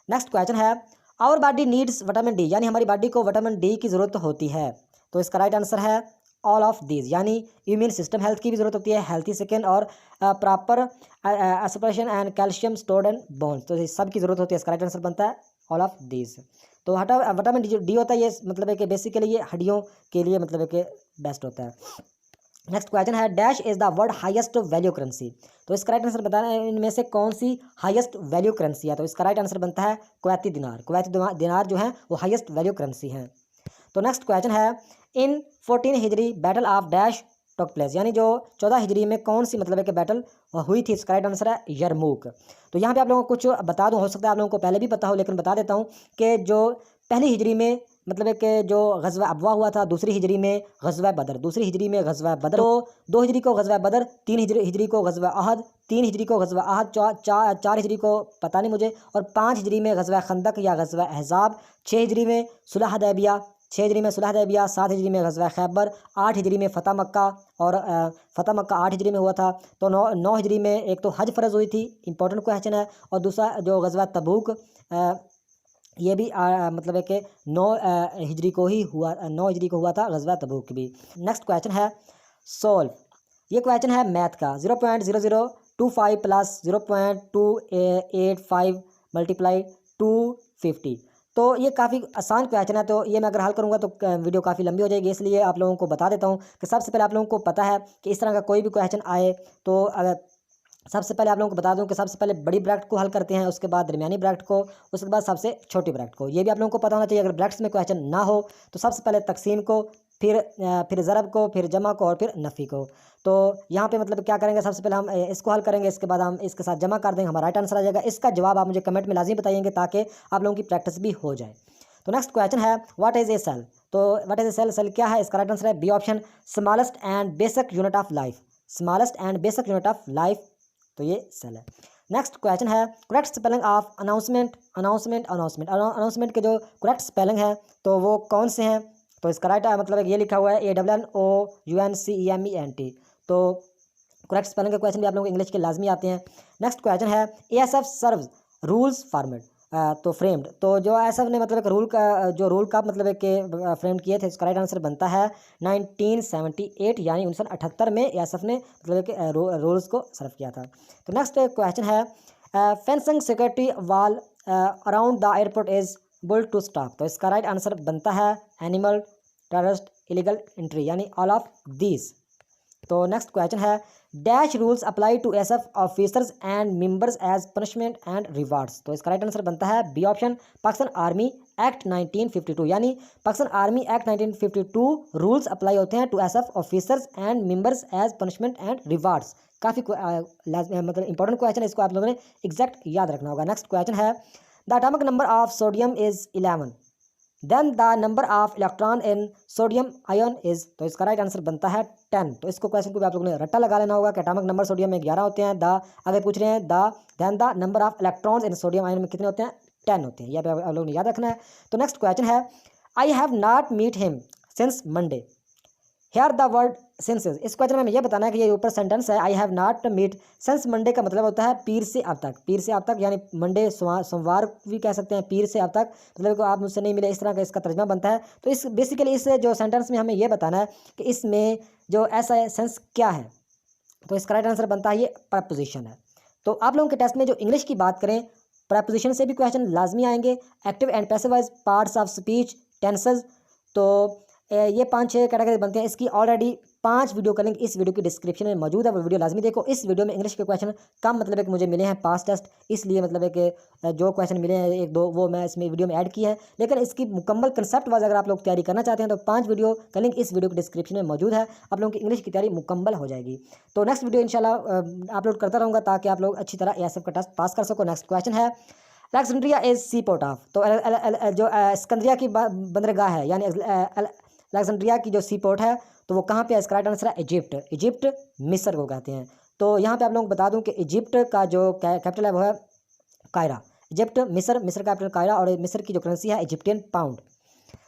नेक्स्ट क्वेश्चन है, our body needs vitamin D, यानी हमारी बॉडी को विटामिन डी की ज़रूरत होती है। तो इसका राइट आंसर है ऑल ऑफ दीज, यानी इम्यून सिस्टम हेल्थ की भी ज़रूरत होती है, हेल्थी स्किन और proper aspiration and calcium stored in bones, तो इस सब की ज़रूरत होती है। इसका राइट आंसर बनता है ऑल ऑफ दीज। तो विटामिन डी होता है ये मतलब है कि बेसिकली ये हड्डियों के लिए मतलब है कि बेस्ट होता है। नेक्स्ट क्वेश्चन है, dash is the world highest value currency, तो इसका राइट आंसर बताना है इनमें से कौन सी हाईएस्ट वैल्यू करेंसी है। तो इसका राइट आंसर बनता है कुवैती दिनार। कुवैती दिनार जो है वो हाईएस्ट वैल्यू करेंसी है। तो नेक्स्ट क्वेश्चन है, in 14 Hijri battle of dash took place, यानी जो 14 हिजरी में कौन सी मतलब है कि बैटल हुई थी। इसका राइट आंसर है यरमूक। तो यहाँ पे आप लोगों को कुछ बता दूँ, हो सकता है आप लोगों को पहले भी पता हो लेकिन बता देता हूँ कि जो पहली हिजरी में मतलब है कि जो गज़वा अबवा हुआ था, दूसरी हिजरी में गज़वा बदर, दूसरी हिजरी में गज़वा बदर, तो 2 हिजरी को गज़वा बदर, 3 हिजरी को गज़वा अहद, 3 हिजरी को गज़वा अहद, 4 हिजरी को पता नहीं मुझे, और 5 हिजरी में गज़वा खंदक या गज़वा अहज़ाब, 6 हिजरी में सुलह हुदैबिया, 6 हिजरी में सुलह हुदैबिया, 7 हिजरी में गज़वा खैबर, 8 हिजरी में फ़तह मक्का, और फ़तह मक्का 8 हिजरी में हुआ था। तो 9 हिजरी में एक तो हज फ़र्ज़ हुई थी, इंपॉर्टेंट क्वेश्चन है, और दूसरा जो गज़वा तबूक ये भी मतलब है कि 9 हिजरी को ही हुआ, 9 हिजरी को हुआ था गज़वा तबूक भी। नेक्स्ट क्वेश्चन है सोल्व। ये क्वेश्चन है मैथ का। 0.0025 प्लस 0.285 मल्टीप्लाई 250। तो ये काफ़ी आसान क्वेश्चन है, तो ये मैं अगर हल करूँगा तो वीडियो काफ़ी लंबी हो जाएगी, इसलिए आप लोगों को बता देता हूँ कि सबसे पहले आप लोगों को पता है कि इस तरह का कोई भी क्वेश्चन आए तो अगर सबसे पहले आप लोगों को बता दूं कि सबसे पहले बड़ी ब्रैकेट को हल करते हैं, उसके बाद दरमियानी ब्रैकेट को, उसके बाद सबसे छोटी ब्रैकेट को। ये भी आप लोगों को पता होना चाहिए। अगर ब्रैकेट्स में क्वेश्चन ना हो तो सबसे पहले तकसीम को, फिर ज़रब को, फिर जमा को और फिर नफ़ी को। तो यहाँ पे मतलब क्या करेंगे, सबसे पहले हम इसको हल करेंगे, इसके बाद हम इसके साथ जमा कर देंगे, हमारा राइट आंसर आ जाएगा। इसका जवाब आप मुझे कमेंट में लाजिम बताइएंगे ताकि आप लोगों की प्रैक्टिस भी हो जाए। तो नेक्स्ट क्वेश्चन है व्हाट इज़ ए सेल। तो what is a cell, cell क्या है? इसका राइट आंसर है B option, smallest and basic unit of life. Smallest and basic unit of life, तो ये सेल है। नेक्स्ट क्वेश्चन है correct spelling of announcement. Announcement के जो करेक्ट स्पेलिंग है तो वो कौन से हैं? तो इसका राइट मतलब ये लिखा हुआ है ANNOUNCEMENT। तो करेक्ट स्पेलिंग के क्वेश्चन भी आप लोगों को इंग्लिश के लाजमी आते हैं। नेक्स्ट क्वेश्चन है ASF सर्व्स रूल्स फॉर्मेट। तो फ्रेम्ड, तो जो ASF ने मतलब रूल का मतलब है कि फ्रेम किए थे, इसका राइट आंसर बनता है 1978, यानी 1978 में ASF ने मतलब कि रूल्स को सर्व किया था। तो नेक्स्ट क्वेश्चन है fencing security wall around the airport is built to stop. तो इसका राइट आंसर बनता है एनिमल, टेररिस्ट, इलीगल एंट्री, यानी ऑल ऑफ दीज। तो नेक्स्ट क्वेश्चन है dash rules apply to ASF officers and members as punishment and rewards. तो इसका राइट आंसर बनता है B option, Pakistan army act 1952, यानी Pakistan army act 1952 rules apply होते हैं to ASF officers and members as punishment and rewards. काफ़ी मतलब इंपॉर्टेंट क्वेश्चन है, इसको आप लोगों ने एग्जैक्ट याद रखना होगा। नेक्स्ट क्वेश्चन है the atomic number of sodium is 11, then the number of electron in sodium ion is. तो इसका राइट आंसर बनता है 10। तो इसको क्वेश्चन को भी आप लोगों ने रट्टा लगा लेना होगा कि एटॉमिक नंबर सोडियम में 11 होते हैं। अगर पूछ रहे हैं then the number of electrons in sodium ion में कितने होते हैं? 10 होते हैं। यह भी आप लोगों ने याद रखना है। तो नेक्स्ट क्वेश्चन है I have not meet him since Monday, here the word since. इस क्वेश्चन में हमें यह बताना है कि ये ऊपर सेंटेंस है I have not meet since Monday का मतलब होता है पीर से अब तक। पीर से अब तक यानी मंडे सोमवार भी कह सकते हैं, पीर से अब तक मतलब कि आप मुझसे नहीं मिले, इस तरह का इसका तर्जमा बनता है। तो इस बेसिकली इस जो सेंटेंस में हमें यह बताना है कि इसमें जो ऐसा सेंस क्या है। तो इसका राइट आंसर बनता है ये प्रपोजिशन है। तो आप लोगों के टेस्ट में जो इंग्लिश की बात करें, प्रपोजिशन से भी क्वेश्चन लाजमी आएंगे। Active and passive voice, parts of speech, tenses. तो ये 5-6 कैटेगरी बनते हैं। इसकी ऑलरेडी 5 वीडियो का लिंक इस वीडियो की डिस्क्रिप्शन में मौजूद है, वो वीडियो लाजमी देखो। इस वीडियो में इंग्लिश के क्वेश्चन कम मतलब है कि मुझे मिले हैं पास टेस्ट, इसलिए मतलब है कि जो क्वेश्चन मिले हैं 1-2 वो मैं इसमें वीडियो में ऐड किए हैं। लेकिन इसकी मुकम्मल कंसेप्ट वाइज अगर आप लोग तैयारी करना चाहते हैं तो 5 वीडियो का लिंक इस वीडियो की डिस्क्रिप्शन में मौजूद है। आप लोगों की इंग्लिश की तैयारी मुकम्मल हो जाएगी। तो नेक्स्ट वीडियो इंशाल्लाह अपलोड करता रहूँगा ताकि आप लोग अच्छी तरह ASF का टेस्ट पास कर सको। नेक्स्ट क्वेश्चन है Alexandria is sea port of. तो जो सिकंदरिया की बंदरगाह है, यानी अलेक्जेंड्रिया की जो सी पोर्ट है तो वो कहाँ पे है? इसका राइट आंसर है इजिप्ट। इजिप्ट मिस्र को कहते हैं। तो यहाँ पे आप लोगों को बता दूं कि इजिप्ट का जो कैपिटल है वो है कायरा। इजिप्ट, मिस्र का कैपिटल कायरा, और मिस्र की जो करेंसी है इजिप्टियन पाउंड।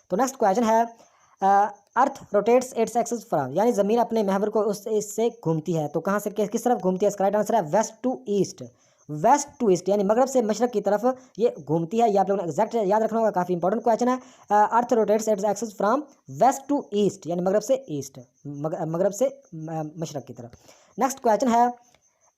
तो नेक्स्ट क्वेश्चन है earth rotates its axis from, यानी ज़मीन अपने महवर को इससे घूमती है। तो कहाँ से किस तरफ घूमती है? इसका राइट आंसर है west to east. West to east यानी मगरब से मशरक की तरफ ये घूमती है। ये आप लोगों ने एग्जैक्ट याद रखना होगा, काफ़ी इंपॉर्टेंट क्वेश्चन है। Earth rotates its axis from west to east, यानी मगरब से ईस्ट, मगरब से मशरक की तरफ। नेक्स्ट क्वेश्चन है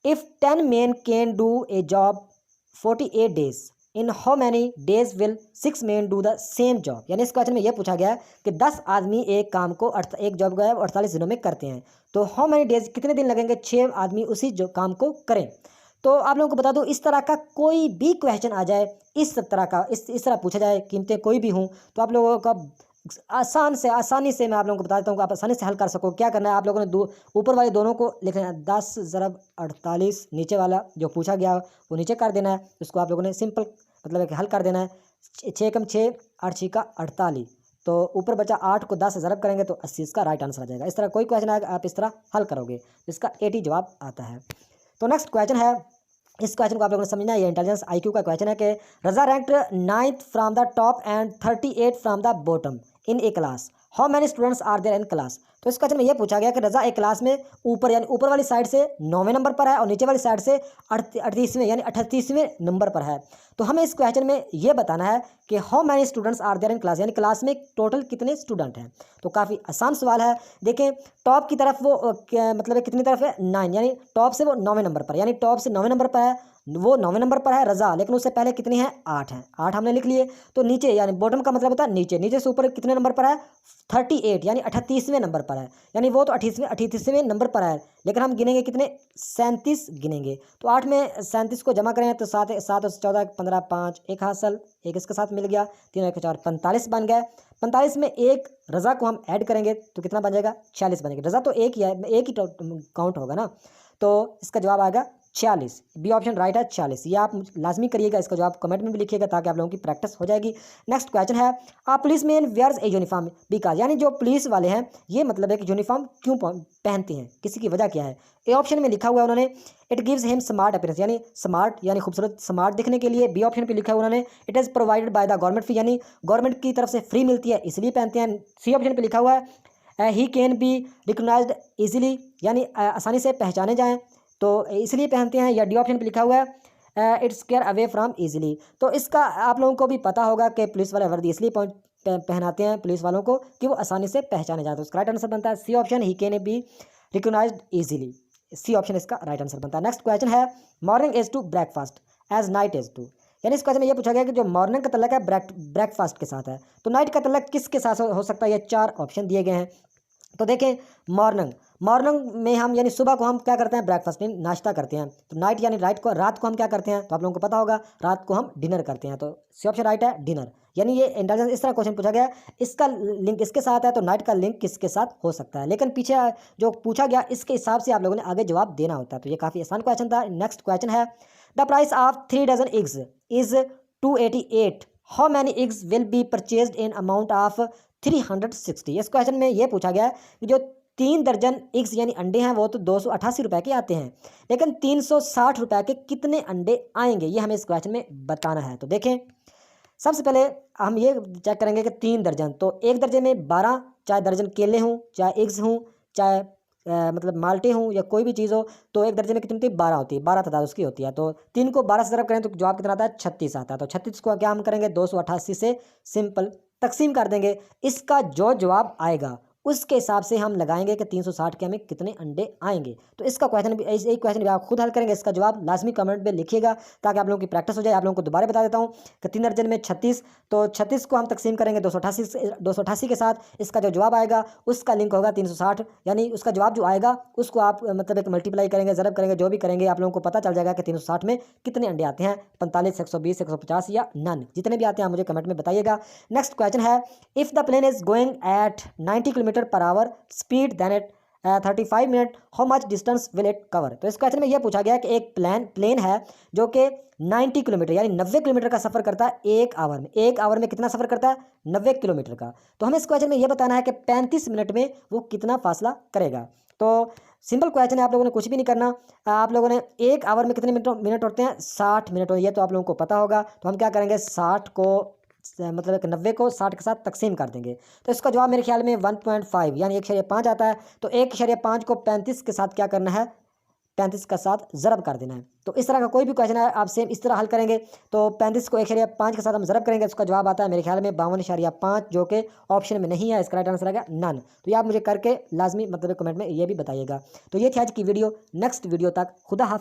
if 10 men can do a job 48 days, in how many days will 6 men do the same job. यानी इस क्वेश्चन में यह पूछा गया है कि 10 आदमी एक काम को एक जॉब को 48 दिनों में करते हैं, तो हाउ मैनी डेज कितने दिन लगेंगे 6 आदमी उसी जो काम को करें। तो आप लोगों को बता दूं इस तरह का कोई भी क्वेश्चन आ जाए, इस तरह का इस तरह पूछा जाए, कीमतें कोई भी हूँ, तो आप लोगों का आसानी से मैं आप लोगों को बता देता हूँ कि आप आसानी से हल कर सको। क्या करना है, आप लोगों ने ऊपर वाले दोनों को लिखना है 10 × 48, नीचे वाला जो पूछा गया वो नीचे कर देना है। उसको आप लोगों ने सिंपल मतलब कि हल कर देना है। 6 × 6 8 6 का 48, तो ऊपर बचा 8 को 10 से ज़रब करेंगे तो 80 इसका राइट आंसर आ जाएगा। इस तरह कोई क्वेश्चन आएगा आप इस तरह हल करोगे, इसका 80 जवाब आता है। तो नेक्स्ट क्वेश्चन है, इस क्वेश्चन को आप लोगों ने समझना है, ये इंटेलिजेंस IQ का क्वेश्चन है कि Raza ranked 9th from the top and 38 from the bottom in a class, how many students are there in class. तो इस क्वेश्चन में ये पूछा गया कि रज़ा एक क्लास में ऊपर यानी ऊपर वाली साइड से 9वें नंबर पर है और नीचे वाली साइड से 38वें यानी 38वें नंबर पर है। तो हमें इस क्वेश्चन में ये बताना है कि how many students are there in class, यानी क्लास में टोटल कितने स्टूडेंट हैं। तो काफ़ी आसान सवाल है। देखें टॉप की तरफ वो मतलब कितनी तरफ है 9, यानी टॉप से वो 9वें नंबर पर, यानी टॉप से 9वें नंबर पर है, वो 9वें नंबर पर है रज़ा, लेकिन उससे पहले कितनी है 8 है, 8 हमने लिख लिए। तो नीचे यानी बॉटम का मतलब होता है नीचे, नीचे से ऊपर कितने नंबर पर है 38 यानी 38वें नंबर पर है, यानी वो तो 38वें नंबर पर है, लेकिन हम गिनेंगे कितने 37 गिनेंगे। तो 8 में 37 को जमा करें तो 7 7 और 14 15 5 एक हासिल, एक इसके साथ मिल गया, 3 और 4 45 बन गए। 45 में एक रज़ा को हम ऐड करेंगे तो कितना बन जाएगा 46 बनेगा। रज़ा तो एक ही है, एक ही काउंट होगा ना, तो इसका जवाब आएगा 46। बी ऑप्शन राइट है 46। ये आप लाजमी करिएगा, इसका जवाब कमेंट में भी लिखिएगा ताकि आप लोगों की प्रैक्टिस हो जाएगी। नेक्स्ट क्वेश्चन है a policeman wears a uniform because, यानी जो पुलिस वाले हैं ये मतलब है कि यूनिफॉर्म क्यों पहनते हैं, किसी की वजह क्या है। ए ऑप्शन में लिखा हुआ है उन्होंने it gives him smart appearance, यानी स्मार्ट यानी खूबसूरत स्मार्ट दिखने के लिए। बी ऑप्शन पे लिखा हुआ उन्होंने it is provided by the government fee, यानी गवर्नमेंट की तरफ से फ्री मिलती है इसलिए पहनते हैं। सी ऑप्शन पे लिखा हुआ है he can be recognised easily, यानी आसानी से पहचाने जाएँ तो इसलिए पहनते हैं। या डी ऑप्शन पे लिखा हुआ है it's care away from easily. तो इसका आप लोगों को भी पता होगा कि पुलिस वाले वर्दी इसलिए पहनाते हैं पुलिस वालों को कि वो आसानी से पहचाने जाते हैं। उसका राइट आंसर बनता है C option he can be recognised easily. C option इसका राइट आंसर बनता है। नेक्स्ट क्वेश्चन है morning is to breakfast as night is to, यानी इस क्वेश्चन में ये पूछा गया कि जो मॉर्निंग का तल्लक है ब्रेकफास्ट के साथ है, तो नाइट का तल्लक किसके साथ हो सकता है। ये 4 ऑप्शन दिए गए हैं। तो देखें मॉर्निंग में हम यानी सुबह को हम क्या करते हैं ब्रेकफास्ट यानी नाश्ता करते हैं। तो नाइट यानी रात को हम क्या करते हैं, तो आप लोगों को पता होगा रात को हम डिनर करते हैं। तो सी ऑप्शन राइट है डिनर। यानी ये इंटेलिजेंस इस तरह क्वेश्चन पूछा गया इसका लिंक इसके साथ है, तो नाइट का लिंक किसके साथ हो सकता है, लेकिन पीछे जो पूछा गया इसके हिसाब से आप लोगों ने आगे जवाब देना होता है। तो ये काफ़ी आसान क्वेश्चन था। नेक्स्ट क्वेश्चन है the price of 3 dozen eggs is 288, how many eggs will be purchased in amount of 360। इस क्वेश्चन में ये पूछा गया है कि जो 3 दर्जन एग्स यानी अंडे हैं वो तो 288 रुपये के आते हैं, लेकिन 360 रुपये के कितने अंडे आएंगे ये हमें इस क्वेश्चन में बताना है। तो देखें सबसे पहले हम ये चेक करेंगे कि 3 दर्जन, तो एक दर्जन में 12, चाहे दर्जन केले हों चाहे एग्स हों चाहे मतलब माल्टे हों या कोई भी चीज़ हो, तो एक दर्जन में कितनी होती है 12 होती है, 12 तादाद उसकी होती है। तो 3 को 12 से ज़रब करें तो जवाब कितना आता है 36 आता है। तो 36 को क्या हम करेंगे 288 से सिंपल तकसीम कर देंगे। इसका जो जवाब आएगा उसके हिसाब से हम लगाएंगे कि 360 के हमें कितने अंडे आएंगे। तो इसका क्वेश्चन भी एक क्वेश्चन भी आप खुद हल करेंगे, इसका जवाब लाजमी कमेंट में लिखिएगा ताकि आप लोगों की प्रैक्टिस हो जाए। आप लोगों को दोबारा बता देता हूँ कि 3 दर्जन में 36, तो 36 को हम तकसीम करेंगे 288 के साथ, इसका जो जवाब आएगा उसका लिंक होगा 360, यानी उसका जवाब जो आएगा उसको आप मतलब एक मल्टीप्लाई करेंगे ज़रब करेंगे जो भी करेंगे आप लोगों को पता चल जाएगा कि 360 में कितने अंडे आते हैं, 45 120 150 या नन, जितने भी आते हैं आप मुझे कमेंट में बताइएगा। नेक्स्ट क्वेश्चन है if the plane is going at 90 kilometre per hour speed then at 35 minute how much distance will it cover. तो इस क्वेश्चन में यह पूछा गया कि एक प्लेन है जो कि 90 किलोमीटर यानी 90 किलोमीटर का सफ़र करता है एक आवर में। एक आवर में कितना सफ़र करता है 90 किलोमीटर का। तो हमें इस क्वेश्चन में यह बताना है कि 35 मिनट में वो कितना फासला करेगा। तो सिंपल क्वेश्चन है, आप लोगों ने कुछ भी नहीं करना। आप लोगों ने एक आवर में कितने मिनट होते हैं 60 मिनट, ये तो आप लोगों को पता होगा। तो हम क्या करेंगे 60 को मतलब 90 को 60 के साथ तकसीम कर देंगे। तो इसका जवाब मेरे ख्याल में 1.5 यानी 1.5 आता है। तो 1.5 को 35 के साथ क्या करना है 35 का साथ ज़रब कर देना है। तो इस तरह का कोई भी क्वेश्चन है आप सेम इस तरह हल करेंगे। तो 35 को 1.5 के साथ हम ज़रब करेंगे, उसका जवाब आता है मेरे ख्याल में 52.5 जो कि ऑप्शन में नहीं है। इसका राइट आंसर आएगा नन। तो ये आप मुझे करके लाजमी मतलब कमेंट में ये भी बताइएगा। तो ये थी आज की वीडियो। नेक्स्ट वीडियो तक खुदा हाफिज़।